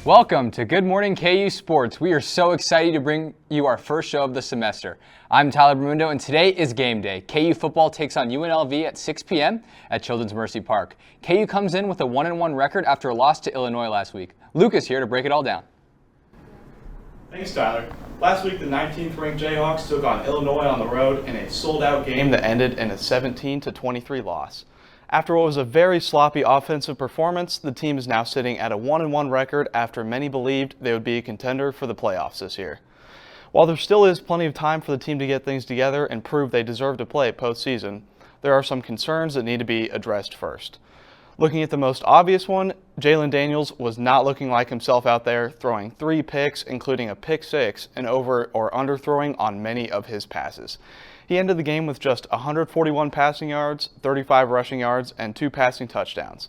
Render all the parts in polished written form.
Welcome to Good Morning KU Sports. We are so excited to bring you our first show of the semester. I'm Tyler Bermundo, and today is game day. KU football takes on UNLV at 6 p.m. at Children's Mercy Park. KU comes in with a 1-1 record after a loss to Illinois last week. Luke is here to break it all down. Thanks, Tyler. Last week, the 19th ranked Jayhawks took on Illinois on the road in a sold-out game that ended in a 17-23 loss. After what was a very sloppy offensive performance, the team is now sitting at a 1-1 record after many believed they would be a contender for the playoffs this year. While there still is plenty of time for the team to get things together and prove they deserve to play postseason, there are some concerns that need to be addressed first. Looking at the most obvious one, Jalen Daniels was not looking like himself out there, throwing 3 picks, including a pick 6, and over or under throwing on many of his passes. He ended the game with just 141 passing yards, 35 rushing yards, and 2 passing touchdowns.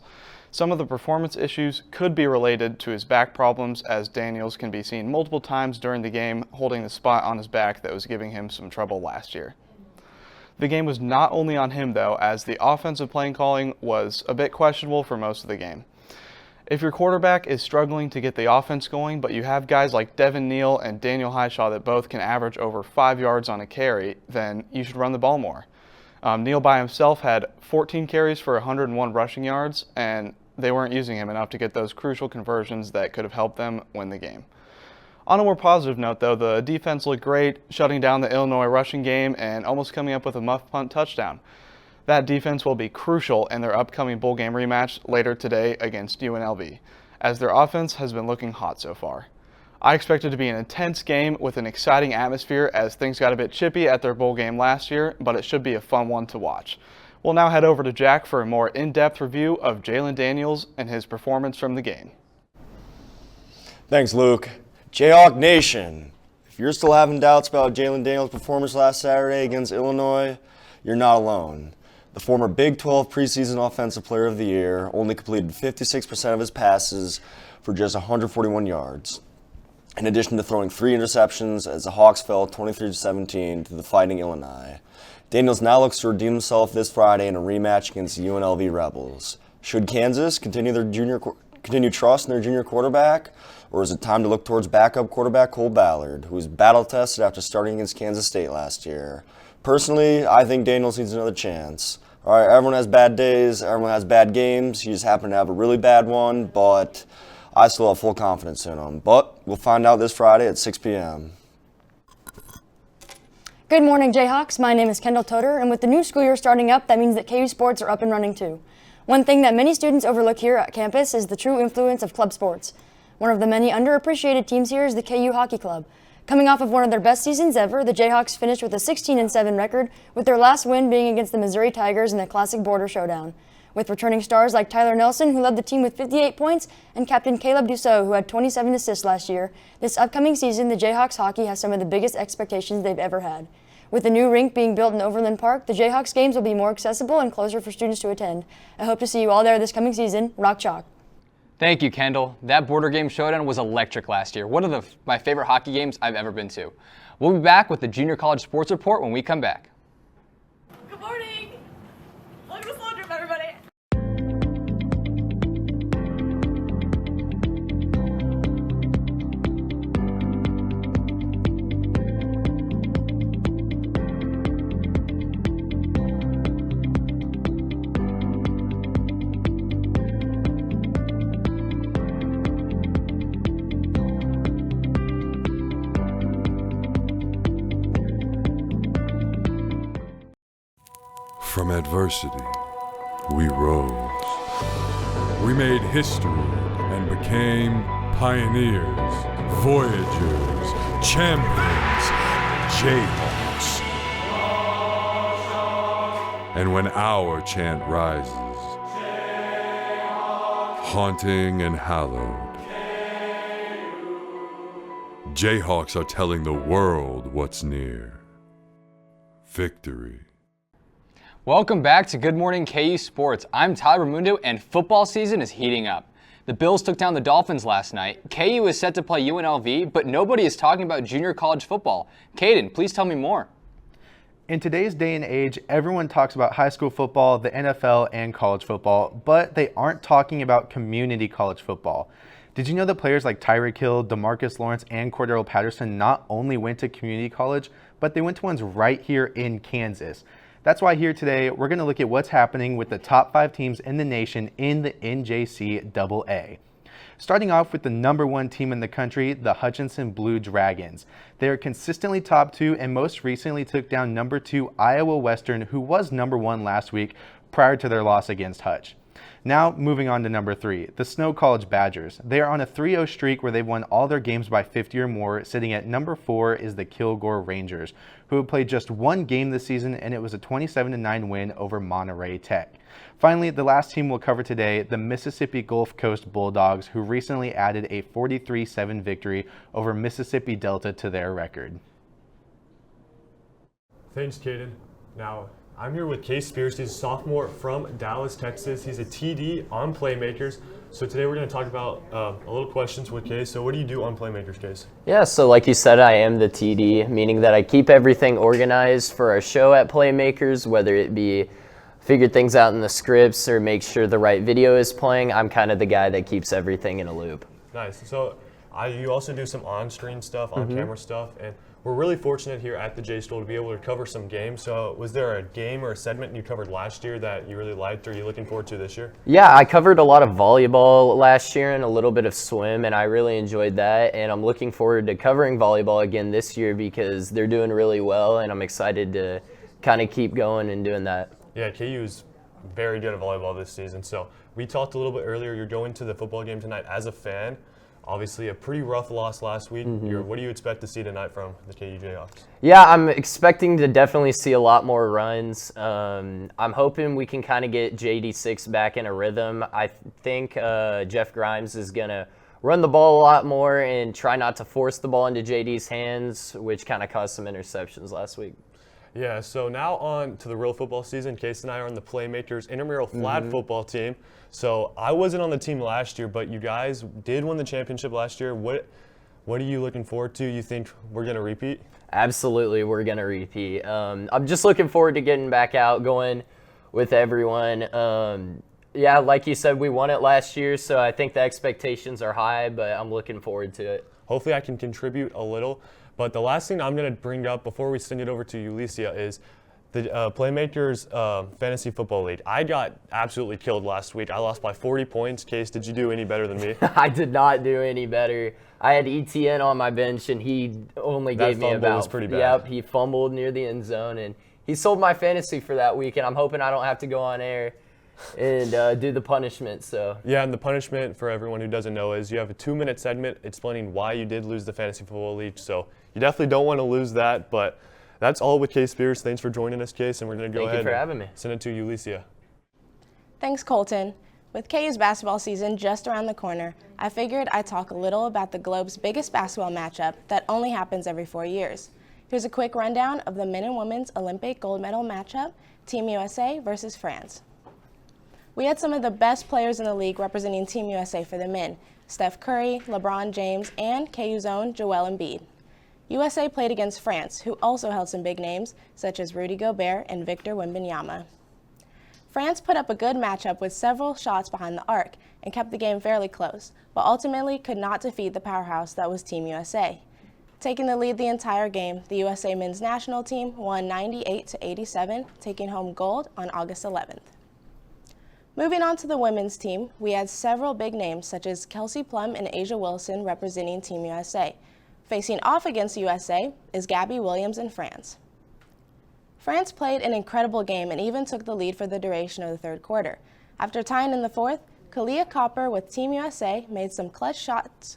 Some of the performance issues could be related to his back problems, as Daniels can be seen multiple times during the game holding the spot on his back that was giving him some trouble last year. The game was not only on him, though, as the offensive playing calling was a bit questionable for most of the game. If your quarterback is struggling to get the offense going, but you have guys like Devin Neal and Daniel Highshaw that both can average over 5 yards on a carry, then you should run the ball more. Neal by himself had 14 carries for 101 rushing yards, and they weren't using him enough to get those crucial conversions that could have helped them win the game. On a more positive note, though, the defense looked great, shutting down the Illinois rushing game and almost coming up with a muff punt touchdown. That defense will be crucial in their upcoming bowl game rematch later today against UNLV, as their offense has been looking hot so far. I expect it to be an intense game with an exciting atmosphere, as things got a bit chippy at their bowl game last year, but it should be a fun one to watch. We'll now head over to Jack for a more in-depth review of Jalen Daniels and his performance from the game. Thanks, Luke. Jayhawk Nation, if you're still having doubts about Jalen Daniels' performance last Saturday against Illinois, you're not alone. The former Big 12 preseason Offensive Player of the Year only completed 56% of his passes for just 141 yards, in addition to throwing 3 interceptions as the Hawks fell 23-17 to the Fighting Illini. Daniels now looks to redeem himself this Friday in a rematch against the UNLV Rebels. Should Kansas continue trust in their junior quarterback, or is it time to look towards backup quarterback Cole Ballard, who was battle-tested after starting against Kansas State last year? Personally, I think Daniels needs another chance. All right, everyone has bad days, everyone has bad games. He just happened to have a really bad one, but I still have full confidence in him. But we'll find out this Friday at 6 p.m. Good morning, Jayhawks. My name is Kendall Toder, and with the new school year starting up, that means that KU sports are up and running too. One thing that many students overlook here at campus is the true influence of club sports. One of the many underappreciated teams here is the KU Hockey Club. Coming off of one of their best seasons ever, the Jayhawks finished with a 16-7 record, with their last win being against the Missouri Tigers in the Classic Border Showdown. With returning stars like Tyler Nelson, who led the team with 58 points, and Captain Caleb Dussault, who had 27 assists last year, this upcoming season, the Jayhawks hockey has some of the biggest expectations they've ever had. With the new rink being built in Overland Park, the Jayhawks games will be more accessible and closer for students to attend. I hope to see you all there this coming season. Rock Chalk. Thank you, Kendall. That border game showdown was electric last year. One of my favorite hockey games I've ever been to. We'll be back with the Junior College Sports Report when we come back. Good morning! Welcome to Slow Drip, everybody! From adversity, we rose. We made history and became pioneers, voyagers, champions, Jayhawks. And when our chant rises, haunting and hallowed, Jayhawks are telling the world what's near. Victory. Welcome back to Good Morning KU Sports. I'm Tyler Bermundo, and football season is heating up. The Bills took down the Dolphins last night. KU is set to play UNLV, but nobody is talking about junior college football. Caden, please tell me more. In today's day and age, everyone talks about high school football, the NFL, and college football, but they aren't talking about community college football. Did you know that players like Tyreek Hill, DeMarcus Lawrence, and Cordero Patterson not only went to community college, but they went to ones right here in Kansas? That's why here today, we're going to look at what's happening with the top 5 teams in the nation in the NJCAA. Starting off with the #1 team in the country, the Hutchinson Blue Dragons. They are consistently top 2 and most recently took down #2 Iowa Western, who was #1 last week prior to their loss against Hutch. Now moving on to #3, the Snow College Badgers. They are on a 3-0 streak where they've won all their games by 50 or more. Sitting at #4 is the Kilgore Rangers, who have played just 1 game this season, and it was a 27-9 win over Monterey Tech. Finally, the last team we'll cover today, the Mississippi Gulf Coast Bulldogs, who recently added a 43-7 victory over Mississippi Delta to their record. Thanks, Caden. Now, I'm here with Case Spears. He's a sophomore from Dallas, Texas. He's a TD on Playmakers. So today we're going to talk about a little questions with Case. So what do you do on Playmakers, Case? Yeah, so like you said, I am the TD, meaning that I keep everything organized for our show at Playmakers, whether it be figure things out in the scripts or make sure the right video is playing. I'm kind of the guy that keeps everything in a loop. Nice. So you also do some on-screen stuff, on-camera stuff, and we're really fortunate here at the J School to be able to cover some games. So was there a game or a segment you covered last year that you really liked or are you looking forward to this year? Yeah, I covered a lot of volleyball last year and a little bit of swim, and I really enjoyed that. And I'm looking forward to covering volleyball again this year because they're doing really well, and I'm excited to kind of keep going and doing that. Yeah, KU is very good at volleyball this season. So we talked a little bit earlier. You're going to the football game tonight as a fan. Obviously, a pretty rough loss last week. What do you expect to see tonight from the KU Jayhawks? Yeah, I'm expecting to definitely see a lot more runs. I'm hoping we can kind of get JD6 back in a rhythm. I think Jeff Grimes is going to run the ball a lot more and try not to force the ball into JD's hands, which kind of caused some interceptions last week. Yeah, so now on to the real football season. Case and I are on the Playmakers intramural flag football team. So I wasn't on the team last year, but you guys did win the championship last year. What are you looking forward to? You think we're going to repeat? Absolutely, we're going to repeat. I'm just looking forward to getting back out, going with everyone. Yeah, like you said, we won it last year, so I think the expectations are high, but I'm looking forward to it. Hopefully I can contribute a little. But the last thing I'm going to bring up before we send it over to Ulysia is the Playmakers Fantasy Football League. I got absolutely killed last week. I lost by 40 points. Case, did you do any better than me? I did not do any better. I had ETN on my bench, and he only gave me about. That fumble was pretty bad. Yep, he fumbled near the end zone, and he sold my fantasy for that week, and I'm hoping I don't have to go on air and do the punishment. So yeah, and the punishment for everyone who doesn't know is you have a 2-minute segment explaining why you did lose the Fantasy Football League. So you definitely don't want to lose that, but that's all with Case Spears. Thanks for joining us, Case, and we're going to go ahead for having me. Send it to Ulysia. Thanks, Colton. With KU's basketball season just around the corner, I figured I'd talk a little about the Globe's biggest basketball matchup that only happens every 4 years. Here's a quick rundown of the men and women's Olympic gold medal matchup, Team USA versus France. We had some of the best players in the league representing Team USA for the men, Steph Curry, LeBron James, and KU's own Joel Embiid. USA played against France, who also held some big names, such as Rudy Gobert and Victor Wembanyama. France put up a good matchup with several shots behind the arc and kept the game fairly close, but ultimately could not defeat the powerhouse that was Team USA. Taking the lead the entire game, the USA men's national team won 98-87, taking home gold on August 11th. Moving on to the women's team, we had several big names such as Kelsey Plum and Asia Wilson representing Team USA. Facing off against USA is Gabby Williams and France. France played an incredible game and even took the lead for the duration of the third quarter. After tying in the fourth, Kalia Copper with Team USA made some clutch shots,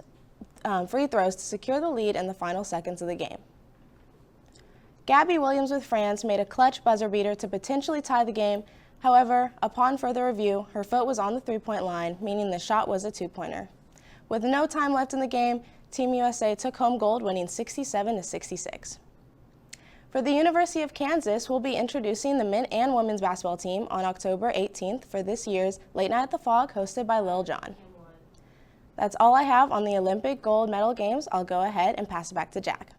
free throws to secure the lead in the final seconds of the game. Gabby Williams with France made a clutch buzzer beater to potentially tie the game. However, upon further review, her foot was on the three-point line, meaning the shot was a two-pointer. With no time left in the game, Team USA took home gold, winning 67-66. For the University of Kansas, we'll be introducing the men and women's basketball team on October 18th for this year's Late Night at the Fog, hosted by Lil Jon. That's all I have on the Olympic gold medal games. I'll go ahead and pass it back to Jack.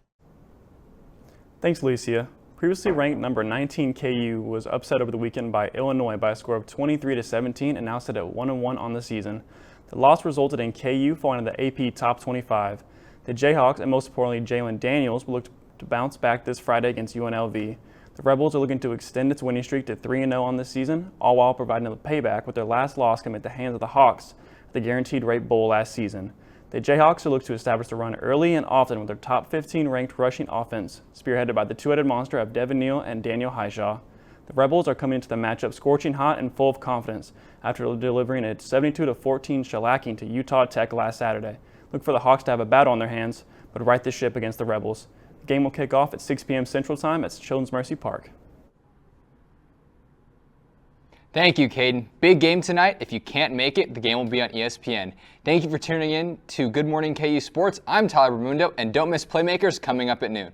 Thanks, Lucia. Previously ranked number 19 KU was upset over the weekend by Illinois by a score of 23-17 and now sit at 1-1 on the season. The loss resulted in KU falling to the AP top 25. The Jayhawks, and most importantly Jalen Daniels, will look to bounce back this Friday against UNLV. The Rebels are looking to extend its winning streak to 3-0 on this season, all while providing a payback with their last loss coming at the hands of the Hawks at the Guaranteed Rate Bowl last season. The Jayhawks are looking to establish the run early and often with their top 15 ranked rushing offense, spearheaded by the two-headed monster of Devin Neal and Daniel Highshaw. The Rebels are coming into the matchup scorching hot and full of confidence after delivering a 72-14 shellacking to Utah Tech last Saturday. Look for the Hawks to have a battle on their hands, but right the ship against the Rebels. The game will kick off at 6 p.m. Central Time at Children's Mercy Park. Thank you, Caden. Big game tonight. If you can't make it, the game will be on ESPN. Thank you for tuning in to Good Morning KU Sports. I'm Tyler Bermundo, and don't miss Playmakers coming up at noon.